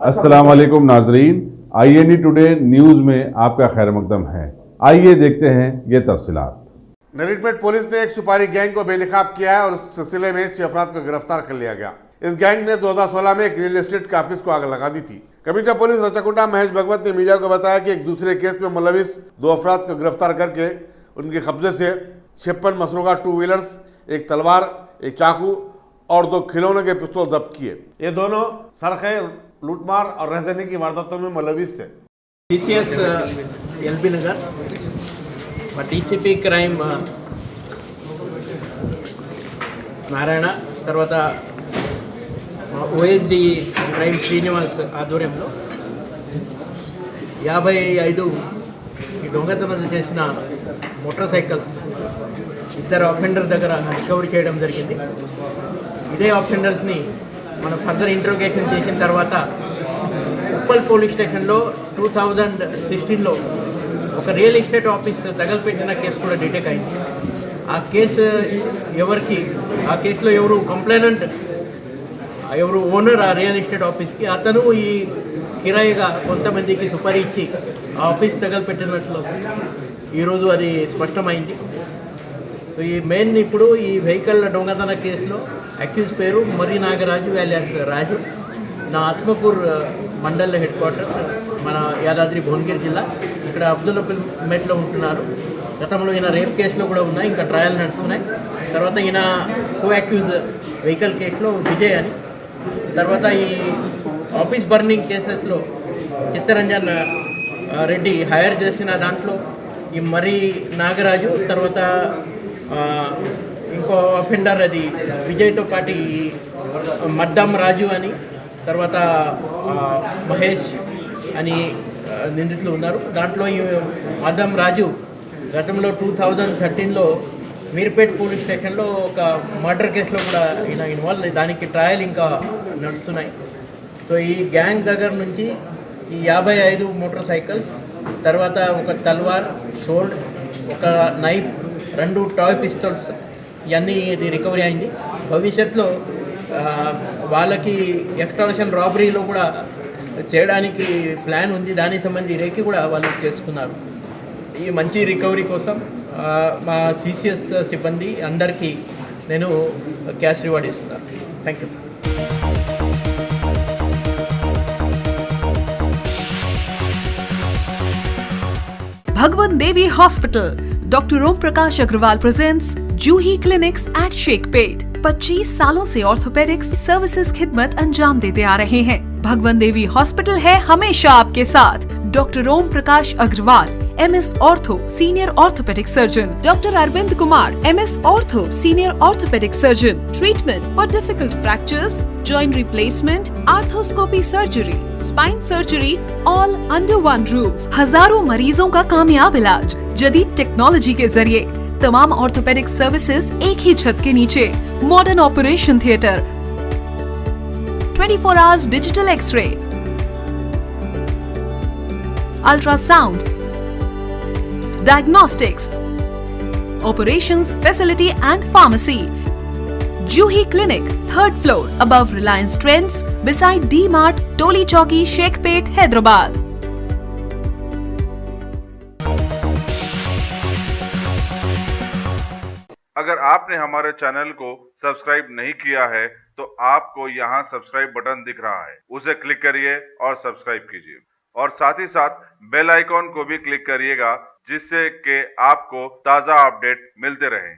अस्सलाम वालेकुम नाजरीन, INE टुडे न्यूज में आपका खैर मकदम है। आइए देखते हैं ये तफसीलात। नरीटमेट पुलिस ने एक सुपारी गैंग को बेनकाब किया है और उस सिलसिले में 6 अफराद को गिरफ्तार कर लिया गया। इस गैंग ने 2016 में एक रियल एस्टेट के ऑफिस को आग लगा दी थी। कमिश्नर पुलिस रचकुंडा महेश भगवत ने मीडिया को बताया कि एक दूसरे केस में मुलविस 2 अफराद को गिरफ्तार करके उनके कब्जे से 56 मसरूका 2 व्हीलर्स, एक तलवार, एक चाकू और 2 खिलौने के पिस्तौल जब्त किए। ये दोनों सरखे, लूटमार और रहजनी की वारदातों में मुलविस थे। TCS LB नगर మా DCP క్రైమ్ నారాయణ, తర్వాత OSD క్రైమ్ శ్రీనివాస్ ఆధ్వర్యంలో 55 ఈ దొంగతనం చేసిన మోటార్ సైకిల్స్ ఇద్దరు అఫెండర్స్ దగ్గర రికవరీ చేయడం జరిగింది. ఇదే అఫెండర్స్ని మనం ఫర్దర్ ఇంట్రోగేషన్ చేసిన తర్వాత ఉప్పల్ పోలీస్ స్టేషన్లో 2016లో ఒక రియల్ ఎస్టేట్ ఆఫీస్ తగలపెట్టిన కేసు కూడా డిటెక్ట్ అయింది. ఆ కేసులో ఎవరు కంప్లైనెంట్, ఎవరు ఓనర్ ఆ రియల్ ఎస్టేట్ ఆఫీస్కి, అతను ఈ కిరాయిగా కొంతమందికి సుపారీ ఇచ్చి ఆ ఆఫీస్ తగలపెట్టినట్లు ఈరోజు అది స్పష్టమైంది. సో ఈ మెయిన్ ఇప్పుడు ఈ వెహికల్ దొంగతన కేసులో అక్యూజ్ పేరు మర్రి నాగరాజు alias రాజు. నా ఆత్మకూర్ మండల్ హెడ్ క్వార్టర్, మన యాదాద్రి భువనగిరి జిల్లా. ఇక్కడ అబ్దుల్లాపేట్లో ఉంటున్నారు. గతంలో ఈయన రేప్ కేసులో కూడా ఉన్నాయి, ఇంకా ట్రయల్ నడుస్తున్నాయి. తర్వాత ఈయన కో అక్యూజ్ వెహికల్ కేసులో విజయ్ అని, తర్వాత ఈ ఆఫీస్ బర్నింగ్ కేసెస్లో చిత్తరంజన్ రెడ్డి హైర్ చేసిన దాంట్లో ఈ మర్రి నాగరాజు, తర్వాత ఇంకో అఫెండర్ అది విజయ్తో పాటు ఈ మద్దం రాజు అని, తర్వాత మహేష్ అని నిందితులు ఉన్నారు. దాంట్లో ఈ మద్దం రాజు గతంలో 2013లో మీర్పేట్ పోలీస్ స్టేషన్లో ఒక మర్డర్ కేసులో కూడా ఈయన ఇన్వాల్వ్, దానికి ట్రయల్ ఇంకా నడుస్తున్నాయి. సో ఈ గ్యాంగ్ దగ్గర నుంచి ఈ 55 మోటార్ సైకిల్స్, తర్వాత ఒక తల్వార్, సోల్డ్, ఒక నైఫ్, 2 టాయ్ పిస్తోల్స్, ఇవన్నీ ఇది రికవరీ అయింది. భవిష్యత్తులో వాళ్ళకి ఎక్స్టార్షన్ రాబరీలో కూడా చేయడానికి ప్లాన్ ఉంది. దానికి సంబంధించి రేకి కూడా వాళ్ళు చేసుకున్నారు. ఈ మంచి రికవరీ కోసం మా CCS సిబ్బంది అందరికీ నేను క్యాష్ రివార్డ్ ఇస్తున్నాను. Thank you. Bhagwan Devi Hospital, Dr. Om Prakash Agrawal presents Juhi Clinics at Sheikhpet. 25 सालों से ऑर्थोपेडिक्स सर्विसेज खिदमत अंजाम देते आ रहे हैं। भगवान देवी हॉस्पिटल है हमेशा आपके साथ। Doctor Om Prakash Agrawal, MS ortho, senior orthopaedic surgeon. Doctor Arvind Kumar, MS ortho, senior orthopaedic surgeon. Treatment for difficult fractures, joint replacement, arthroscopy surgery, spine surgery, all under one roof. हजारों मरीजों का कामयाब इलाज जदीद टेक्नोलॉजी के जरिए. तमाम ऑर्थोपेडिक सर्विसेज एक ही छत के नीचे. Modern operation theatre, 24 hours digital x-ray, ultrasound, diagnostics, operations facility and pharmacy. Juhi Clinic, 3rd floor, above Reliance Trends, beside D-Mart, Toli Chowki, Sheikhpet, Hyderabad. अगर आपने हमारे चैनल को सब्सक्राइब नहीं किया है तो आपको यहाँ सब्सक्राइब बटन दिख रहा है, उसे क्लिक करिए और सब्सक्राइब कीजिए और साथ ही साथ बेल आइकॉन को भी क्लिक करिएगा, जिससे कि आपको ताज़ा अपडेट मिलते रहें।